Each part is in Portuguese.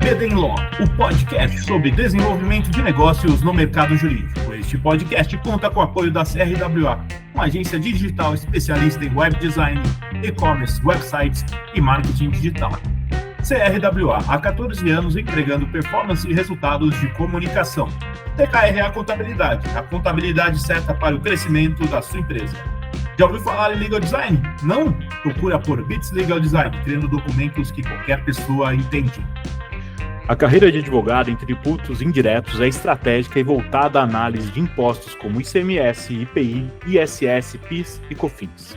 BD Law, o podcast sobre desenvolvimento de negócios no mercado jurídico. Este podcast conta com o apoio da CRWA, uma agência digital especialista em web design, e-commerce, websites e marketing digital. CRWA, há 14 anos entregando performance e resultados de comunicação. TKRA Contabilidade, a contabilidade certa para o crescimento da sua empresa. Já ouviu falar em Legal Design? Não? Procura por Bits Legal Design, criando documentos que qualquer pessoa entende. A carreira de advogado em tributos indiretos é estratégica e voltada à análise de impostos como ICMS, IPI, ISS, PIS e COFINS.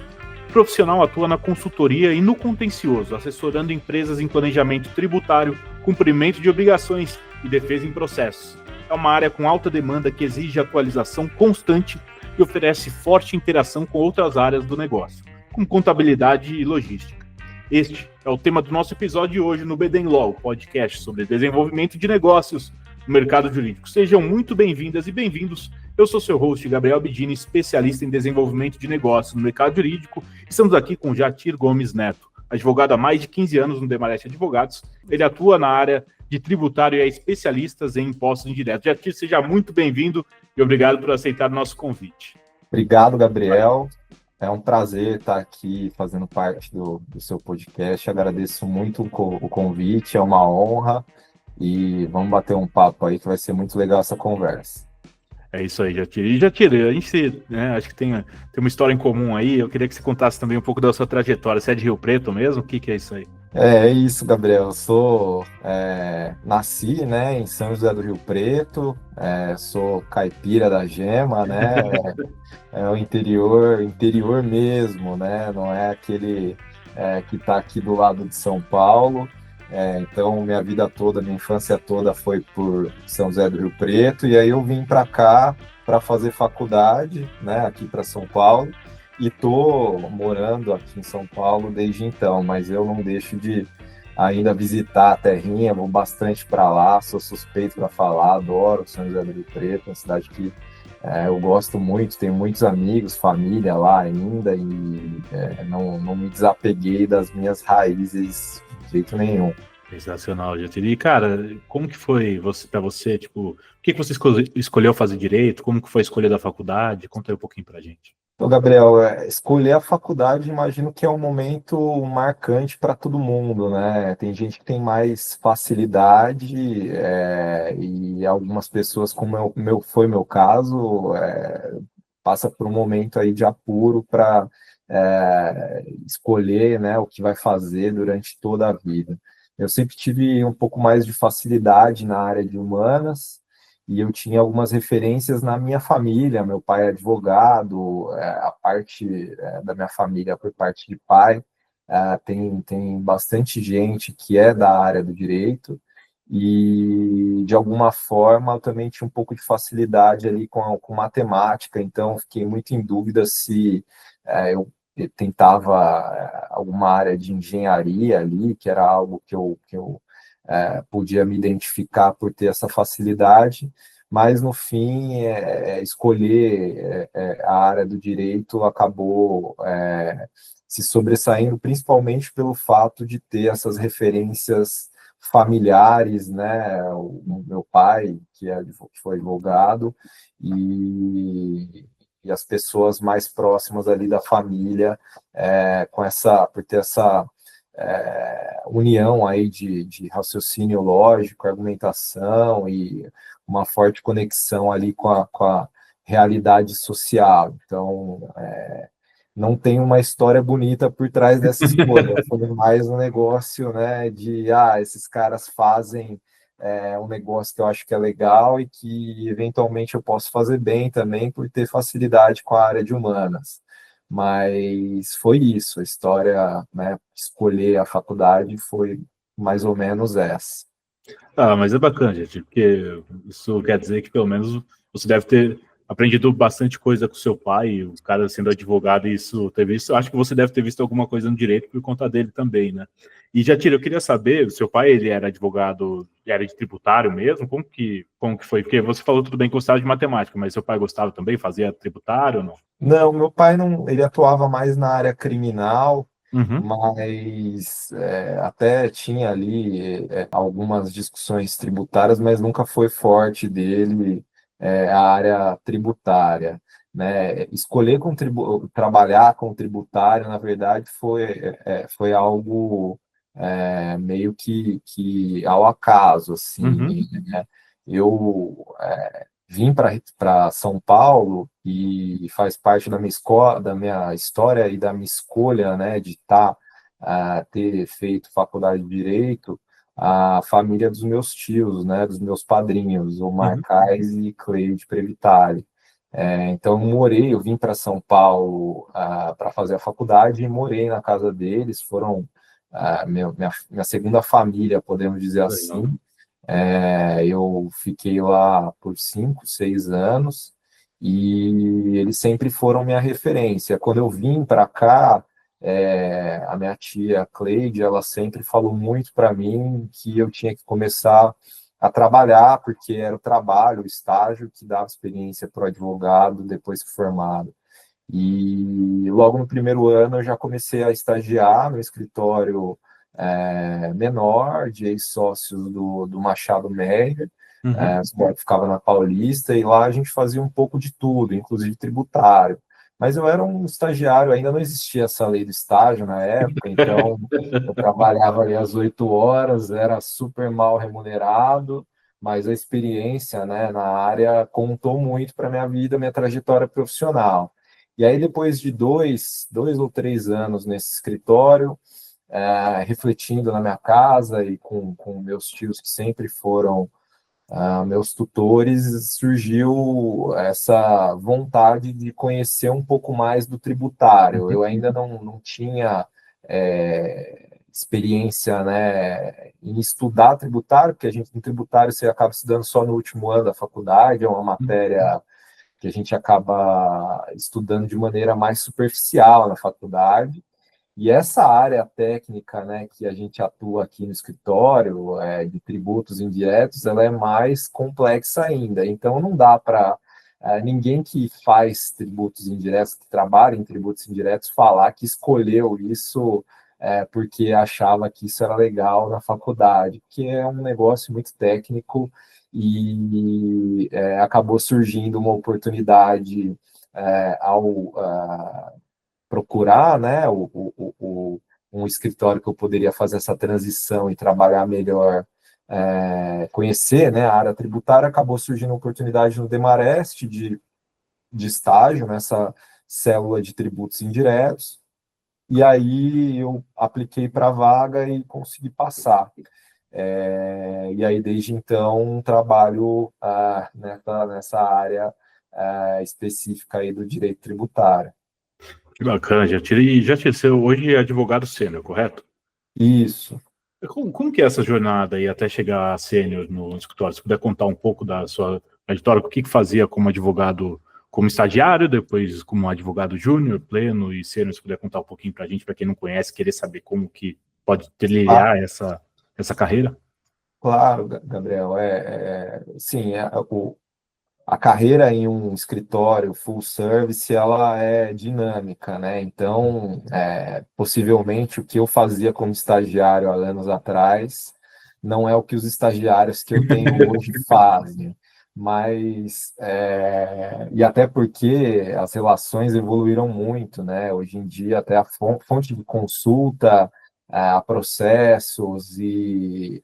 O profissional atua na consultoria e no contencioso, assessorando empresas em planejamento tributário, cumprimento de obrigações e defesa em processos. É uma área com alta demanda que exige atualização constante e oferece forte interação com outras áreas do negócio, como contabilidade e logística. Este é o tema do nosso episódio de hoje no BD Law, podcast sobre desenvolvimento de negócios no mercado jurídico. Sejam muito bem-vindas e bem-vindos. Eu sou seu host, Gabriel Bidini, especialista em desenvolvimento de negócios no mercado jurídico. Estamos aqui com Jatir Gomes Neto, advogado há mais de 15 anos no Demarest Advogados. Ele atua na área de tributário e é especialista em impostos indiretos. Jatir, seja muito bem-vindo e obrigado por aceitar o nosso convite. Obrigado, Gabriel. É um prazer estar aqui fazendo parte do seu podcast. Agradeço muito o convite, é uma honra. E vamos bater um papo aí que vai ser muito legal essa conversa. É isso aí, Jatir. E Jatir, a gente acho que tem uma história em comum aí. Eu queria que você contasse também um pouco da sua trajetória. Você é de Rio Preto mesmo? O que é isso aí? É isso, Gabriel. Eu nasci, né, em São José do Rio Preto. Sou caipira da gema, né? É o interior mesmo, né? Não é aquele que está aqui do lado de São Paulo. Então, minha vida toda, minha infância toda foi por São José do Rio Preto. E aí eu vim para cá para fazer faculdade, né? Aqui para São Paulo. E tô morando aqui em São Paulo desde então, mas eu não deixo de ainda visitar a terrinha, vou bastante para lá, sou suspeito para falar, adoro São José do Rio Preto, uma cidade que eu gosto muito, tenho muitos amigos, família lá ainda, e não me desapeguei das minhas raízes de jeito nenhum. Sensacional, Jatir. E, cara, como que foi para você, tipo, o que você escolheu fazer direito? Como que foi a escolha da faculdade? Conta aí um pouquinho pra gente. Então, Gabriel, escolher a faculdade, imagino que é um momento marcante para todo mundo, né? Tem gente que tem mais facilidade, e algumas pessoas, como foi meu caso, passa por um momento aí de apuro para escolher, né, o que vai fazer durante toda a vida. Eu sempre tive um pouco mais de facilidade na área de humanas, e eu tinha algumas referências na minha família. Meu pai é advogado, a parte da minha família, por parte de pai, tem bastante gente que é da área do direito, e de alguma forma eu também tinha um pouco de facilidade ali com matemática, então fiquei muito em dúvida se eu tentava alguma área de engenharia ali, que era algo que eu podia me identificar por ter essa facilidade, mas no fim escolher a área do direito acabou se sobressaindo, principalmente pelo fato de ter essas referências familiares, né? O meu pai, que foi advogado, e as pessoas mais próximas ali da família, por ter essa união aí de raciocínio lógico, argumentação e uma forte conexão ali com a realidade social. Então, não tem uma história bonita por trás dessa escolha, foi mais um negócio, né, de, esses caras fazem um negócio que eu acho que é legal e que eventualmente eu posso fazer bem também por ter facilidade com a área de humanas. Mas foi isso, a história, né, escolher a faculdade foi mais ou menos essa. Mas é bacana, gente, porque isso quer dizer que pelo menos você deve ter aprendido bastante coisa com seu pai, o cara sendo advogado, e isso teve isso. Acho que você deve ter visto alguma coisa no direito por conta dele também, né? E Jatir, eu queria saber, o seu pai, ele era advogado, era de tributário mesmo? Como que foi? Porque você falou tudo bem que gostava de matemática, mas seu pai gostava também, fazia tributário ou não? Não, meu pai não, ele atuava mais na área criminal. Uhum. mas até tinha ali algumas discussões tributárias, mas nunca foi forte dele a área tributária, né? Escolher trabalhar com tributário, na verdade, foi algo meio que ao acaso, Uhum. assim, né? Eu vim para São Paulo e faz parte da minha escola, da minha história e da minha escolha, né, de ter feito faculdade de Direito, a família dos meus tios, né, dos meus padrinhos, o Uhum. Marcais e Cleide Previtali. Então, eu vim para São Paulo para fazer a faculdade e morei na casa deles, foram minha segunda família, podemos dizer Legal. assim. Eu fiquei lá por 5, 6 anos e eles sempre foram minha referência. Quando eu vim para cá, a minha tia Cleide, ela sempre falou muito para mim que eu tinha que começar a trabalhar, porque era o trabalho, o estágio que dava experiência para o advogado depois que formado. E logo no primeiro ano eu já comecei a estagiar no escritório menor, de ex-sócios do Machado Meyer, Uhum. que ficava na Paulista, e lá a gente fazia um pouco de tudo, inclusive tributário. Mas eu era um estagiário, ainda não existia essa lei do estágio na época, então eu trabalhava ali às 8 horas, era super mal remunerado, mas a experiência, né, na área contou muito para minha vida, minha trajetória profissional. E aí, depois de 2 ou 3 anos nesse escritório, refletindo na minha casa e com meus tios, que sempre foram meus tutores, surgiu essa vontade de conhecer um pouco mais do tributário. Eu ainda não tinha experiência, né, em estudar tributário, porque a gente, em tributário, você acaba estudando só no último ano da faculdade, é uma matéria que a gente acaba estudando de maneira mais superficial na faculdade. E essa área técnica, né, que a gente atua aqui no escritório, de tributos indiretos, ela é mais complexa ainda. Então, não dá para ninguém que faz tributos indiretos, que trabalha em tributos indiretos, falar que escolheu isso porque achava que isso era legal na faculdade, porque é um negócio muito técnico e acabou surgindo uma oportunidade ao procurar, né, um escritório que eu poderia fazer essa transição e trabalhar melhor, conhecer, né, a área tributária. Acabou surgindo uma oportunidade no Demarest de estágio nessa célula de tributos indiretos, e aí eu apliquei para a vaga e consegui passar. E aí, desde então, trabalho nessa área específica aí do direito tributário. Que bacana, você hoje é advogado sênior, correto? Isso. Como que é essa jornada aí até chegar a sênior no escritório? Se puder contar um pouco da sua trajetória, o que fazia como advogado, como estagiário, depois como advogado júnior, pleno e sênior, se puder contar um pouquinho para a gente, para quem não conhece, querer saber como que pode trilhar essa carreira? Claro, Gabriel. Sim, a carreira em um escritório full service, ela é dinâmica, né? Então, possivelmente o que eu fazia como estagiário há anos atrás não é o que os estagiários que eu tenho hoje fazem. Mas, e até porque as relações evoluíram muito, né? Hoje em dia, até a fonte de consulta a processos e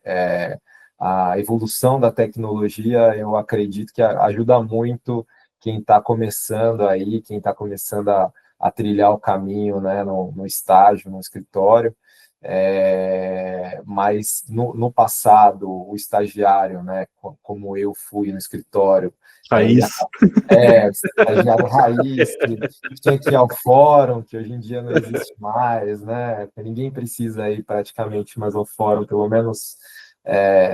a evolução da tecnologia, eu acredito que ajuda muito quem está começando aí, quem está começando a trilhar o caminho, né, no estágio, no escritório. Mas no passado, o estagiário, né, como eu fui no escritório, ele Raiz. estagiário raiz, que tinha que ir ao fórum, que hoje em dia não existe mais, né? Ninguém precisa ir praticamente mais ao fórum, pelo menos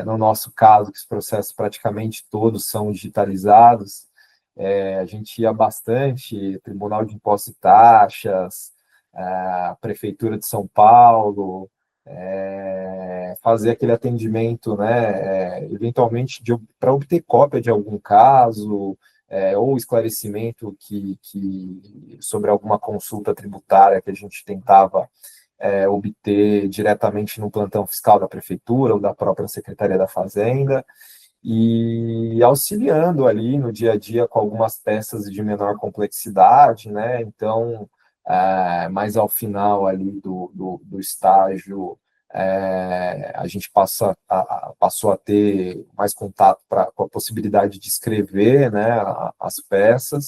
no nosso caso, que os processos praticamente todos são digitalizados. A gente ia bastante, Tribunal de Impostos e Taxas, a Prefeitura de São Paulo, fazer aquele atendimento, né, eventualmente para obter cópia de algum caso, ou esclarecimento sobre alguma consulta tributária que a gente tentava obter diretamente no plantão fiscal da prefeitura ou da própria Secretaria da Fazenda, e auxiliando ali no dia a dia com algumas peças de menor complexidade, né? Então, mas ao final ali do estágio, a gente passou a ter mais contato com a possibilidade de escrever, né, as peças,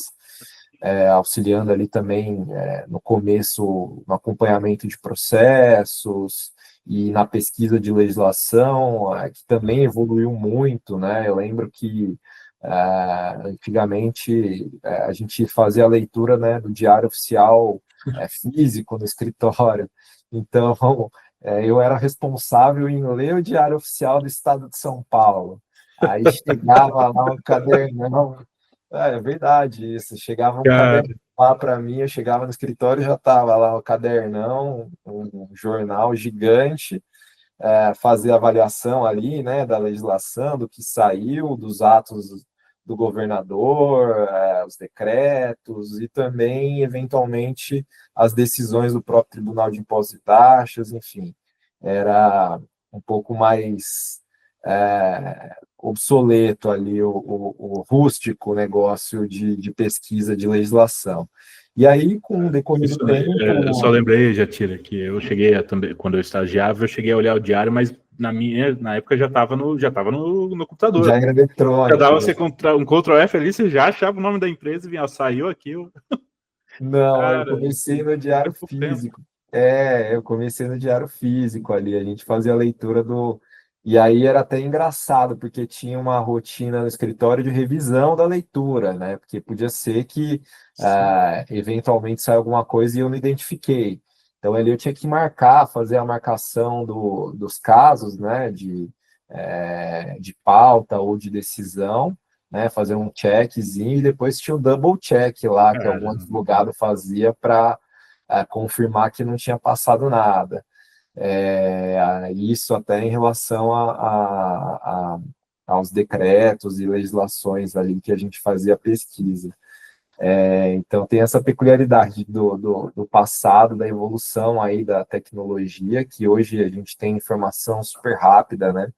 auxiliando ali também no começo no acompanhamento de processos e na pesquisa de legislação, que também evoluiu muito, né? Eu lembro que antigamente a gente fazia a leitura, né, do Diário Oficial físico no escritório, então eu era responsável em ler o Diário Oficial do Estado de São Paulo. Aí chegava lá um cadernão, é verdade isso, chegava um Cara, caderno lá para mim, eu chegava no escritório e já estava lá o cadernão, um jornal gigante, fazer avaliação ali, né, da legislação, do que saiu, dos atos do governador, os decretos e também, eventualmente, as decisões do próprio Tribunal de Impostos e Taxas, enfim, era um pouco mais obsoleto ali, o rústico negócio de pesquisa de legislação. E aí, com o decorrer do tempo... Eu só lembrei, Jatira, que eu cheguei também, quando eu estagiava, eu cheguei a olhar o diário, mas na época já estava no computador. Já era eletrônico. Já dava você um Ctrl+F ali, você já achava o nome da empresa e vinha, saiu aqui. Não, Cara, eu comecei no diário físico. Eu comecei no diário físico ali, a gente fazia a leitura do... E aí era até engraçado, porque tinha uma rotina no escritório de revisão da leitura, né? Porque podia ser que eventualmente saia alguma coisa e eu não identifiquei. Então ali eu tinha que marcar, fazer a marcação dos casos, né? De pauta ou de decisão, né, fazer um checkzinho, e depois tinha o double check lá, que algum advogado fazia para confirmar que não tinha passado nada. Isso até em relação aos decretos e legislações ali que a gente fazia pesquisa. Então tem essa peculiaridade do passado, da evolução aí da tecnologia, que hoje a gente tem informação super rápida, né?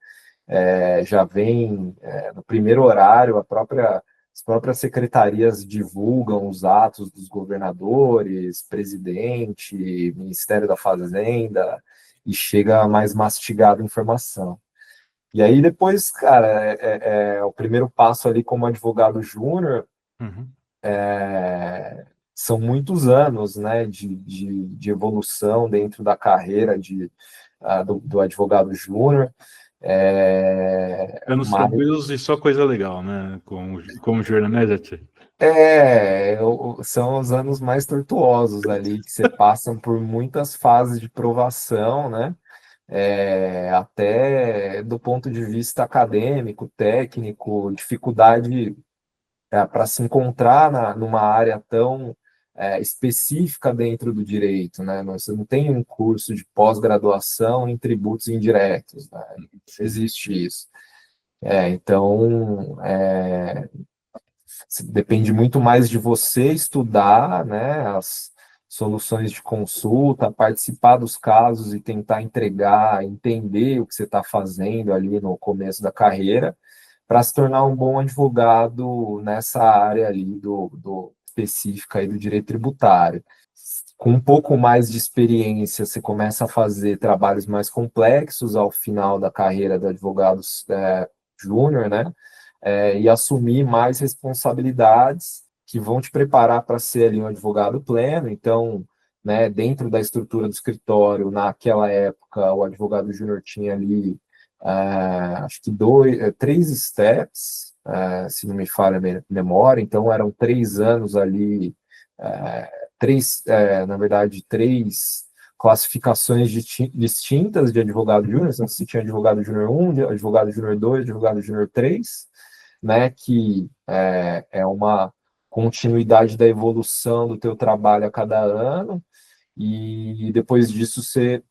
Já vem no primeiro horário, as próprias secretarias divulgam os atos dos governadores, presidente, Ministério da Fazenda, e chega mais mastigada a informação. E aí depois, cara, o primeiro passo ali como advogado júnior, são muitos anos, né, de evolução dentro da carreira do advogado júnior. Anos tranquilos e só coisa legal, né? Como jornalista. São os anos mais tortuosos ali, que você passa por muitas fases de provação, né? Até do ponto de vista acadêmico, técnico, dificuldade para se encontrar numa área tão específica dentro do direito, né? Você não tem um curso de pós-graduação em tributos indiretos, né? Não existe isso. Então, depende muito mais de você estudar, né, as soluções de consulta, participar dos casos e tentar entregar, entender o que você está fazendo ali no começo da carreira, para se tornar um bom advogado nessa área ali específica aí do direito tributário. Com um pouco mais de experiência, você começa a fazer trabalhos mais complexos ao final da carreira do advogado júnior, né? E assumir mais responsabilidades que vão te preparar para ser ali um advogado pleno. Então, né, dentro da estrutura do escritório, naquela época, o advogado júnior tinha ali, acho que 3 steps, se não me falha a memória, então eram 3 anos ali, na verdade, 3 classificações distintas de advogado júnior. Então, você tinha advogado júnior 1, advogado júnior 2, advogado júnior 3, né, que é uma continuidade da evolução do teu trabalho a cada ano, e depois disso você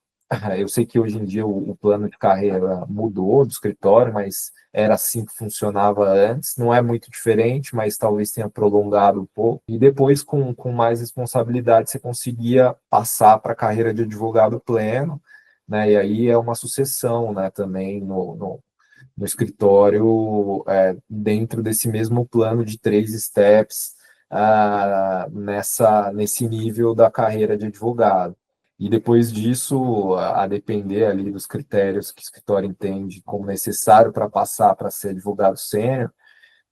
Eu sei que hoje em dia o plano de carreira mudou do escritório, mas era assim que funcionava antes. Não é muito diferente, mas talvez tenha prolongado um pouco. E depois, com mais responsabilidade, você conseguia passar para a carreira de advogado pleno, né? E aí é uma sucessão, né, também no escritório, dentro desse mesmo plano de 3 steps, nesse nível da carreira de advogado. E depois disso, a depender ali dos critérios que o escritório entende como necessário para passar para ser advogado sênior,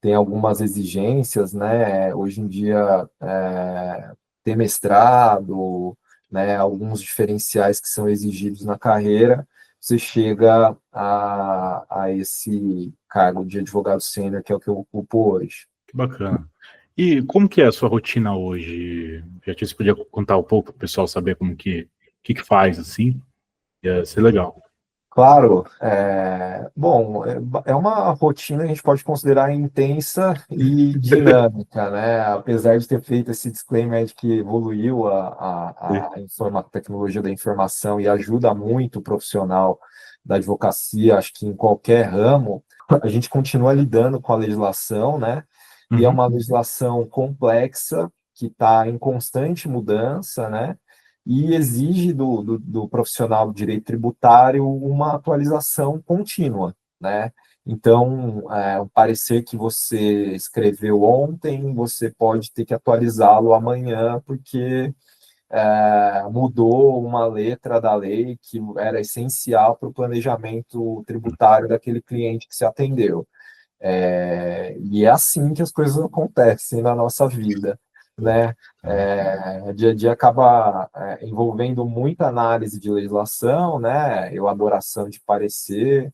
tem algumas exigências, né? Hoje em dia, ter mestrado, né? Alguns diferenciais que são exigidos na carreira, você chega a esse cargo de advogado sênior, que é o que eu ocupo hoje. Que bacana. E como que é a sua rotina hoje? Já que você podia contar um pouco para o pessoal saber como que faz, assim? Ia ser legal. Claro, bom, é uma rotina que a gente pode considerar intensa e dinâmica, né? Apesar de ter feito esse disclaimer de que evoluiu a tecnologia da informação e ajuda muito o profissional da advocacia, acho que em qualquer ramo, a gente continua lidando com a legislação, né? E é Uhum. uma legislação complexa que está em constante mudança, né? E exige do profissional do direito tributário uma atualização contínua, né? Então, um parecer que você escreveu ontem, você pode ter que atualizá-lo amanhã, porque mudou uma letra da lei que era essencial para o planejamento tributário daquele cliente que se atendeu. E é assim que as coisas acontecem na nossa vida, né? Dia a dia acaba envolvendo muita análise de legislação, né? Elaboração de parecer,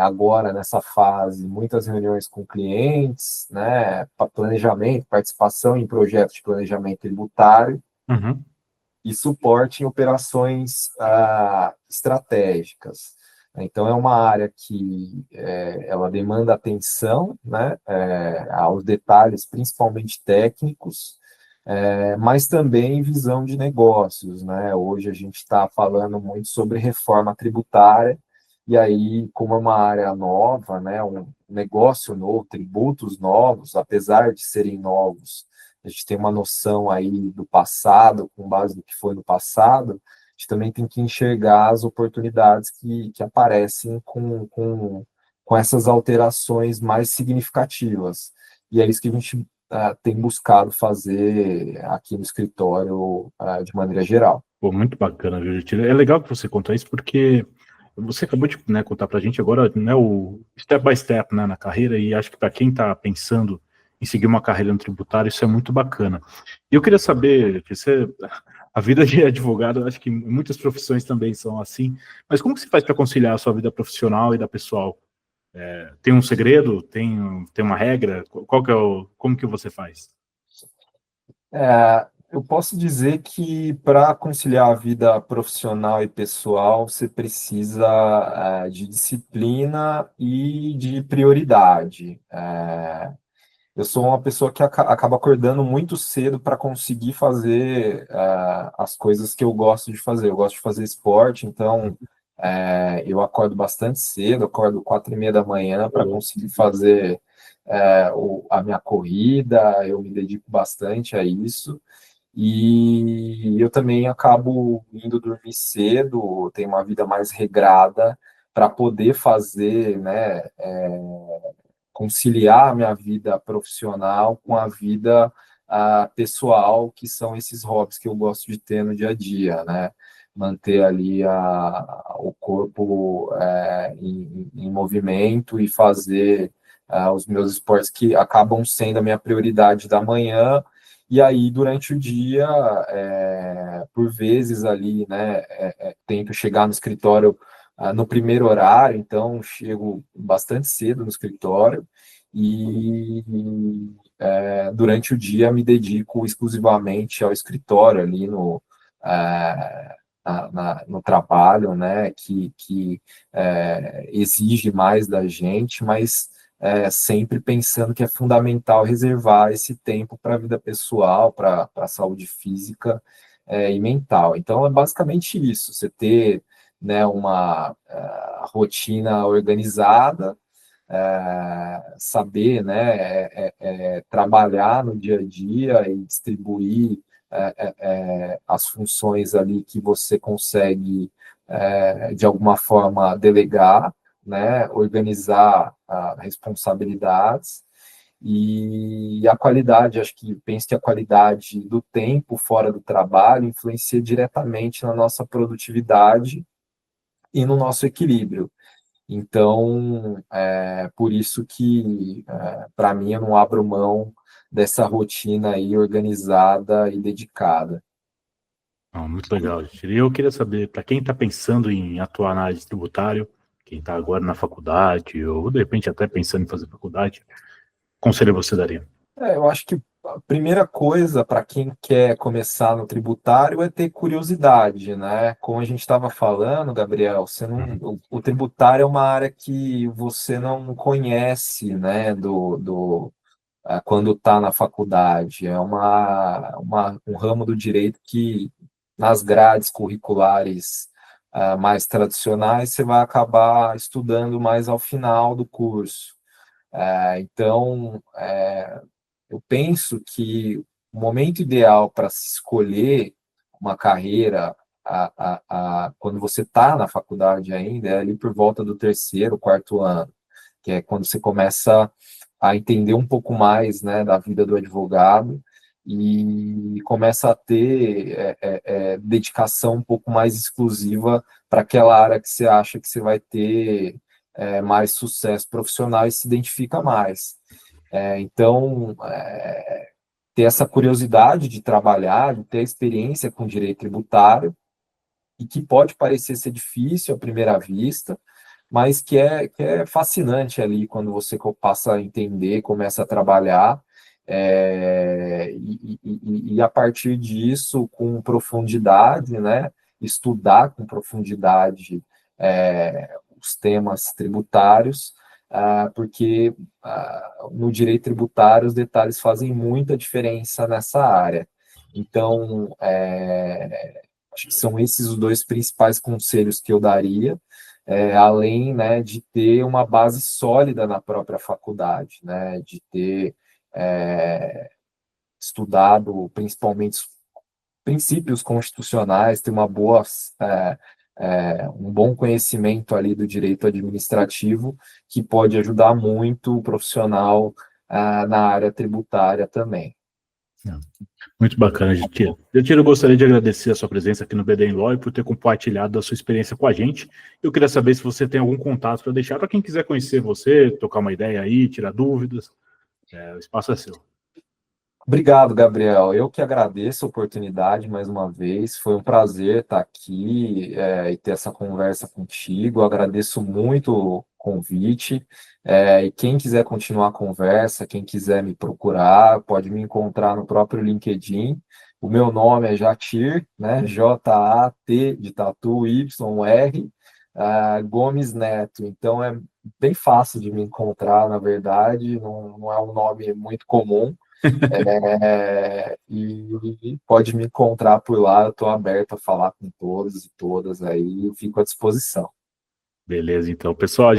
agora nessa fase, muitas reuniões com clientes, né? Planejamento, participação em projetos de planejamento tributário Uhum. e suporte em operações estratégicas. Então, é uma área que ela demanda atenção, né, aos detalhes, principalmente técnicos, mas também visão de negócios, né? Hoje a gente está falando muito sobre reforma tributária, e aí, como é uma área nova, né, um negócio novo, tributos novos, apesar de serem novos, a gente tem uma noção aí do passado, com base no que foi no passado, a gente também tem que enxergar as oportunidades que aparecem com essas alterações mais significativas. E é isso que a gente tem buscado fazer aqui no escritório de maneira geral. Pô, muito bacana, viu, Getúlio? É legal que você conta isso, porque você acabou de, né, contar pra gente agora, né, o step by step, né, na carreira, e acho que para quem está pensando em seguir uma carreira no tributário, isso é muito bacana. E eu queria saber, que a vida de advogado, acho que muitas profissões também são assim, mas como que você faz para conciliar a sua vida profissional e da pessoal? Tem um segredo? Tem uma regra? Qual que é como que você faz? Eu posso dizer que para conciliar a vida profissional e pessoal, você precisa de disciplina e de prioridade. Eu sou uma pessoa que acaba acordando muito cedo para conseguir fazer as coisas que eu gosto de fazer. Eu gosto de fazer esporte, então eu acordo bastante cedo, acordo 4:30 da manhã para conseguir fazer a minha corrida. Eu me dedico bastante a isso. E eu também acabo indo dormir cedo, tenho uma vida mais regrada para poder fazer, né, conciliar a minha vida profissional com a vida pessoal, que são esses hobbies que eu gosto de ter no dia a dia, né? Manter ali o corpo em movimento e fazer os meus esportes que acabam sendo a minha prioridade da manhã. E aí, durante o dia, por vezes ali, né, tento chegar no escritório no primeiro horário, então chego bastante cedo no escritório e durante o dia me dedico exclusivamente ao escritório ali no trabalho, né, que exige mais da gente, mas sempre pensando que é fundamental reservar esse tempo para a vida pessoal, para a saúde física, e mental. Então, é basicamente isso, você ter, né, uma rotina organizada, saber, né, trabalhar no dia a dia e distribuir as funções ali que você consegue, de alguma forma, delegar, né, organizar responsabilidades. E a qualidade, penso que a qualidade do tempo fora do trabalho influencia diretamente na nossa produtividade e no nosso equilíbrio. Então, por isso que, para mim, eu não abro mão dessa rotina aí organizada e dedicada. Muito legal, gente. E eu queria saber, para quem está pensando em atuar na área de tributário, quem está agora na faculdade, ou de repente até pensando em fazer faculdade, que conselho você daria? Eu acho que a primeira coisa para quem quer começar no tributário é ter curiosidade, né? Como a gente estava falando, Gabriel, o tributário é uma área que você não conhece, né? Quando está na faculdade, é um ramo do direito que nas grades curriculares mais tradicionais você vai acabar estudando mais ao final do curso. Então, eu penso que o momento ideal para se escolher uma carreira quando você está na faculdade ainda é ali por volta do 3º, 4º ano, que é quando você começa a entender um pouco mais, né, da vida do advogado e começa a ter dedicação um pouco mais exclusiva para aquela área que você acha que você vai ter mais sucesso profissional e se identifica mais. Então, ter essa curiosidade de trabalhar, de ter experiência com direito tributário, e que pode parecer ser difícil à primeira vista, mas que é fascinante ali quando você passa a entender, começa a trabalhar, e a partir disso, com profundidade, né, estudar com profundidade os temas tributários, porque no direito tributário os detalhes fazem muita diferença nessa área. Então, acho que são esses os 2 principais conselhos que eu daria, além, né, de ter uma base sólida na própria faculdade, né, de ter estudado principalmente os princípios constitucionais, ter um bom conhecimento ali do direito administrativo, que pode ajudar muito o profissional na área tributária também. Muito bacana, Getiro. Getiro, eu gostaria de agradecer a sua presença aqui no BD Law e por ter compartilhado a sua experiência com a gente. Eu queria saber se você tem algum contato para deixar para quem quiser conhecer você, trocar uma ideia aí, tirar dúvidas. O espaço é seu. Obrigado, Gabriel. Eu que agradeço a oportunidade mais uma vez. Foi um prazer estar aqui e ter essa conversa contigo. Agradeço muito o convite. E quem quiser continuar a conversa, quem quiser me procurar, pode me encontrar no próprio LinkedIn. O meu nome é Jatir, né? J-A-T de tatu, Y-R, Gomes Neto. Então é bem fácil de me encontrar, na verdade, não é um nome muito comum. E pode me encontrar por lá, eu estou aberto a falar com todos e todas aí, eu fico à disposição. Beleza, então. Pessoal,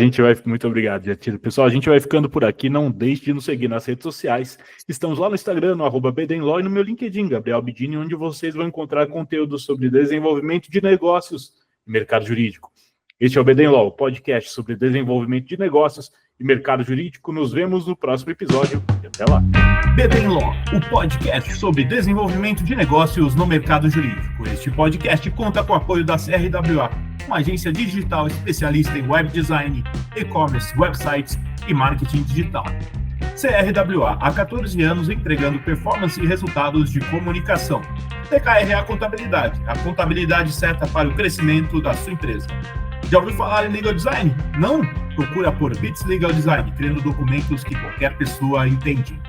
muito obrigado, Getiro. Pessoal, a gente vai ficando por aqui, não deixe de nos seguir nas redes sociais. Estamos lá no Instagram, no @BDenLaw, e no meu LinkedIn, Gabriel Bidini, onde vocês vão encontrar conteúdo sobre desenvolvimento de negócios e mercado jurídico. Este é o BD Law, o podcast sobre desenvolvimento de negócios e mercado jurídico. Nos vemos no próximo episódio e até lá. BD Law, o podcast sobre desenvolvimento de negócios no mercado jurídico. Este podcast conta com o apoio da CRWA, uma agência digital especialista em web design, e-commerce, websites e marketing digital. CRWA, há 14 anos entregando performance e resultados de comunicação. TKRA Contabilidade, a contabilidade certa para o crescimento da sua empresa. Já ouviu falar em Legal Design? Não? Procura por Bits Legal Design, criando documentos que qualquer pessoa entende.